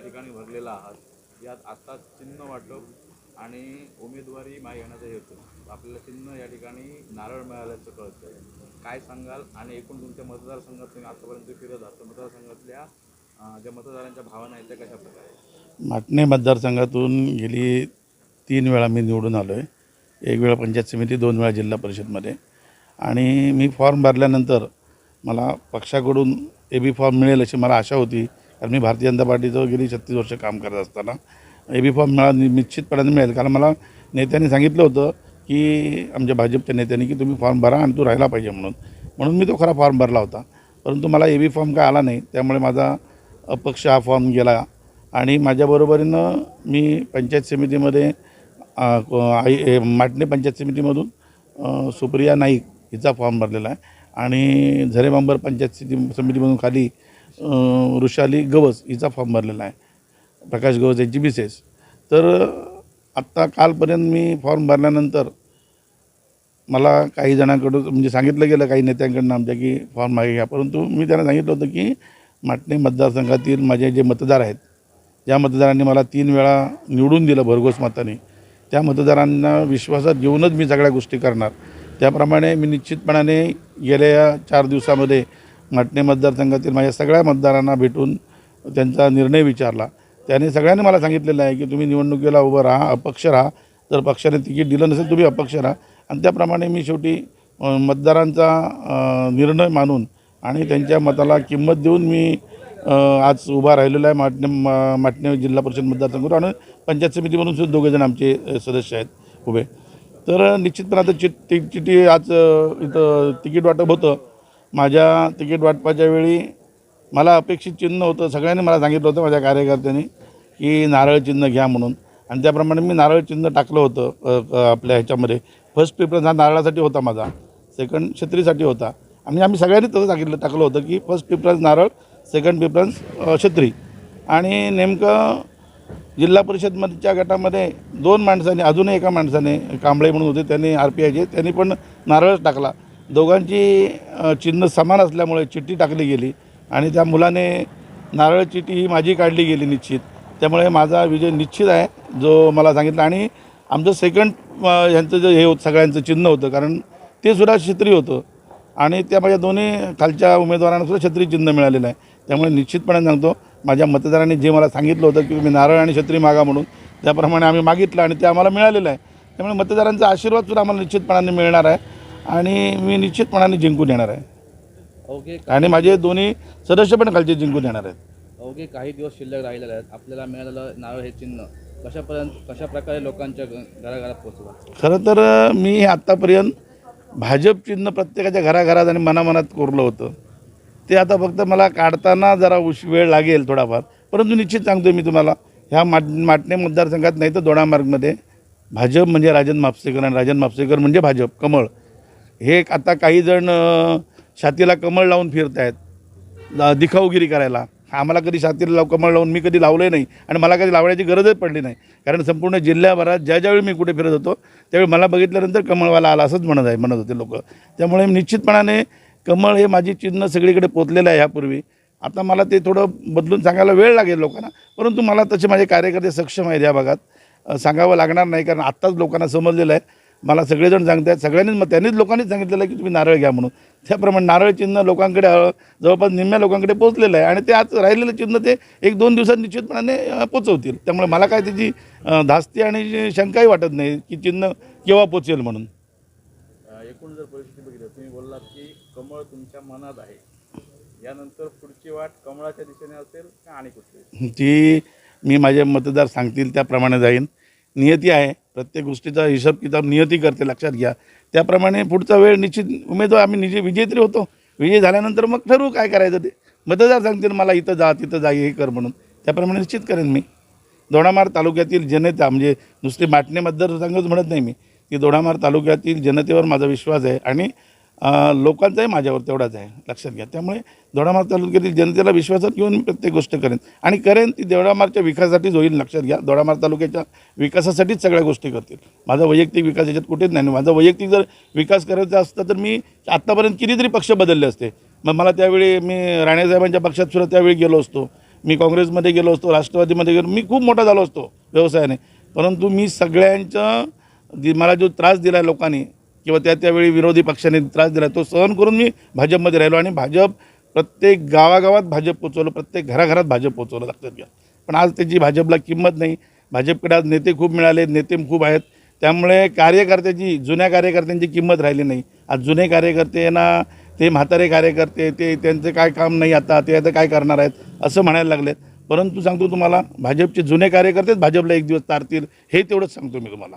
ठिकाणी भरलेला आहात। यात आता चिन्ह वाटप आणि उमेदवारी घेण्याचा हेतू आपल्याला चिन्ह या ठिकाणी नारळ मिळाल्याचं कळतं। काय सांगाल आणि एकूण तुमच्या मतदारसंघात तुम्ही आतापर्यंत फिरत आहात मतदारसंघातल्या ज्या मतदारांच्या भावना आहेत त्या कशा प्रकारे? माटणे मतदारसंघातून गेली 3 वेळा मी निवडून आलो आहे। 1 वेळा पंचायत समिती, 2 वेळा जिल्हा परिषदमध्ये। आणि मी फॉर्म भरल्यानंतर मला पक्षाकडून एबी फॉर्म मिळेल अशी मला आशा होती, कारण मी भारतीय जनता पार्टीचं गेली 36 वर्ष काम करत असताना एबी फॉर्म मला निश्चितपणाने मिळेल, कारण मला नेत्यांनी सांगितलं होतं की आमच्या भाजपच्या नेत्यांनी की तुम्ही फॉर्म भरा आणि तू राहिला पाहिजे म्हणून मी तो खरा फॉर्म भरला होता। परंतु मला एबी फॉर्म काय आला नाही, त्यामुळे माझा अपक्ष हा फॉर्म गेला। आणि माझ्याबरोबरीनं मी पंचायत समितीमध्ये माटणे पंचायत समितीमधून सुप्रिया नाईक हिचा फॉर्म भरलेला आहे आणि झरेबांबर पंचायत समितीमधून खाली ऋषाली गवस हिचा फॉर्म भरलेला आहे, प्रकाश गवस यांची मिसेस। तर आत्ता कालपर्यंत मी फॉर्म भरल्यानंतर मला काही जणांकडून म्हणजे सांगितलं गेलं काही नेत्यांकडून आमच्या की फॉर्म मागे घ्या, परंतु मी त्यांना सांगितलं होतं की माटणे मतदारसंघातील माझे जे मतदार आहेत, ज्या मतदारांनी मला 3 वेळा निवडून दिलं भरघोस मताने, त्या मतदारांना विश्वासात घेऊनच मी सगळ्या गोष्टी करणार। त्याप्रमाणे मी निश्चितपणाने गेल्या 4 दिवसामध्ये माटणे मतदारसंघातील माझ्या सगळ्या मतदारांना भेटून त्यांचा निर्णय विचारला। त्याने सगळ्यांनी मला सांगितलेलं आहे की तुम्ही निवडणुकीला उभं राहा, अपक्ष राहा, जर पक्षाने तिकीट दिलं नसेल तुम्ही अपक्ष राहा। आणि त्याप्रमाणे मी शेवटी मतदारांचा निर्णय मानून आणि त्यांच्या मताला किंमत देऊन मी आज उभा राहिलेला आहे माटणे जिल्हा परिषद मतदारसंघातून। आणि पंचायत समितीमधून सुद्धा 2 जण आमचे सदस्य आहेत उभे। तर निश्चितपणे आता चिठ्ठी आज इथं तिकीट वाटप होतं। माझ्या तिकीट वाटपाच्या वेळी मला अपेक्षित चिन्ह होतं, सगळ्यांनी मला सांगितलं होतं माझ्या कार्यकर्त्यांनी की नारळ चिन्ह घ्या म्हणून, आणि त्याप्रमाणे मी नारळ चिन्ह टाकलं होतं आपल्या ह्याच्यामध्ये। फर्स्ट प्रेफरन्स हा नारळासाठी होता माझा, सेकंड छत्रीसाठी होता। आणि आम्ही सगळ्यांनी तसं टाकलं होतं की फर्स्ट प्रेफरन्स नारळ, सेकंड प्रेफरन्स छत्री। आणि नेमकं जिल्हा परिषदमधच्या गटामध्ये 2 माणसांनी, अजूनही एका माणसाने कांबळे म्हणून होते त्यांनी RPIचे, त्यांनी पण नारळच टाकला। दोघांची चिन्ह समान असल्यामुळे चिठ्ठी टाकली गेली आणि त्या मुलाने नारळ चिठ्ठी ही माझी काढली गेली निश्चित। त्यामुळे माझा विजय निश्चित आहे जो मला सांगितलं। आणि आमचं सेकंड ह्यांचं जे हे होतं सगळ्यांचं चिन्ह होतं, कारण ते सुद्धा छत्री होतं आणि त्या माझ्या दोन्ही खालच्या उमेदवारांना सुद्धा छत्री चिन्ह मिळालेलं आहे। त्यामुळे निश्चितपणे सांगतो, माझ्या मतदारांनी जे मला सांगितलं होतं की तुम्ही नारळ आणि छत्री मागा म्हणून, त्याप्रमाणे आम्ही मागितलं आणि ते आम्हाला मिळालेलं आहे। त्यामुळे मतदारांचा आशीर्वादसुद्धा आम्हाला निश्चितपणाने मिळणार आहे आणि मी निश्चितपणाने जिंकून येणार आहे। ओके, आणि माझे दोन्ही सदस्य पण खालचे जिंकून येणार आहेत। ओके, काही दिवस शिल्लक राहिलेले आहेत, आपल्याला मिळालेलं नारळ हे चिन्ह कशा प्रकारे लोकांच्या घराघरात पोहोचवा? खरं तर मी आत्तापर्यंत भाजप चिन्ह प्रत्येकाच्या घराघरात आणि मनामनात कोरलं होतं। ते आता फक्त मला काढताना जरा वेळ लागेल थोडाफार, परंतु निश्चित सांगतो मी तुम्हाला, ह्या माटणे मतदारसंघात नाही तर दोडामार्गमध्ये भाजप म्हणजे राजन म्हापसेकर आणि राजन म्हापसेकर म्हणजे भाजप कमळ। हे आता काही जण छातीला कमळ लावून फिरत आहेत दिखाऊगिरी करायला। आम्हाला कधी छातीला कमळ लावून मी कधी लावलं नाही आणि मला कधी लावण्याची गरजच पडली नाही, कारण संपूर्ण जिल्ह्याभरात ज्यावेळी मी कुठे फिरत होतो त्यावेळी मला बघितल्यानंतर कमळवाला आला असंच म्हणत होते लोक। त्यामुळे निश्चितपणाने कमळ हे माझी चिन्ह सगळीकडे पोचलेलं आहे ह्यापूर्वी। आता मला ते थोडं बदलून सांगायला वेळ लागेल लोकांना, परंतु मला तसे माझे कार्यकर्ते सक्षम आहेत या भागात, सांगावं लागणार नाही, कारण आत्ताच लोकांना समजलेलं आहे। मला सगळेजण सांगत आहेत, सगळ्यांनीच त्यांनीच लोकांनीच सांगितलेलं आहे की तुम्ही नारळ घ्या म्हणून। त्याप्रमाणे नारळ चिन्ह लोकांकडे जवळपास निम्म्या लोकांकडे पोचलेलं आहे आणि ते आज राहिलेलं चिन्ह ते 1-2 दिवसात निश्चितपणाने पोचवतील। त्यामुळे मला काय त्याची धास्ती आणि शंकाही वाटत नाही की चिन्ह केव्हा पोचेल म्हणून। एकूण जर परिस्थिती बघितली, तुम्ही बोललात की कमळ तुमच्या मनात आहे, यानंतर पुढची वाट कमळाच्या दिशेने असेल का आणि कुठली? ती मी माझे मतदार सांगतील त्याप्रमाणे जाईन। नियती आहे, प्रत्येक गोष्टीचा हिशोब किताब नियती करते, लक्षात घ्या। त्याप्रमाणे पुढचा वेळ निश्चित उमेदवार आम्ही विजयी होतो, विजयी झाल्यानंतर मग ठरवू काय करायचं ते। मतदार सांगतील मला इथं जा तिथं जा हे कर म्हणून, त्याप्रमाणे निश्चित करेन मी। दोडामार्ग तालुक्यातील जनता म्हणजे नुसते माटणे मतदारसंघच म्हणत नाही मी, की दोडामार्ग तालुक्यातील जनतेवर माझा विश्वास आहे आणि लोकांचाही माझ्यावर तेवढाच आहे, लक्षात घ्या। त्यामुळे दोडामार्ग तालुक्यातील जनतेला विश्वासात घेऊन मी प्रत्येक गोष्ट करेन ती दोडामार्गच्या विकासासाठीच होईल, लक्षात घ्या। दोडामार्ग तालुक्याच्या विकासासाठीच सगळ्या गोष्टी करतील। माझा वैयक्तिक विकास याच्यात कुठेच नाही। माझा वैयक्तिक जर विकास करायचा असता तर मी आत्तापर्यंत कितीतरी पक्ष बदलले असते। मग मला त्यावेळी मी राणेसाहेबांच्या पक्षात सुद्धा त्यावेळी गेलो असतो, मी काँग्रेसमध्ये गेलो असतो, राष्ट्रवादीमध्ये गेलो, मी खूप मोठा झालो असतो व्यवसायाने, परंतु मी सगळ्यांचं मला जो त्रास दिला आहे लोकांनी किंवा त्यावेळी विरोधी पक्षाने त्रास दिला तो सहन करून मी भाजपमध्ये राहिलो आणि भाजप प्रत्येक गावागावात भाजप पोचवलं, प्रत्येक घराघरात भाजप पोचवलं, लक्षात घ्या. पण आज त्याची भाजपला किंमत नाही. भाजपकडे आज नेते खूप मिळाले, नेते खूप आहेत, त्यामुळे कार्यकर्त्याची, जुन्या कार्यकर्त्यांची किंमत राहिली नाही. आज जुने कार्यकर्ते ना, ते म्हातारे कार्यकर्ते, त्यांचं काय काम नाही, ते आता काय करणार आहेत असं म्हणायला लागलेत. परंतु सांगतो तुम्हाला, भाजपचे जुने कार्यकर्तेच भाजपला एक दिवस तारतील, हे तेवढंच सांगतो मी तुम्हाला.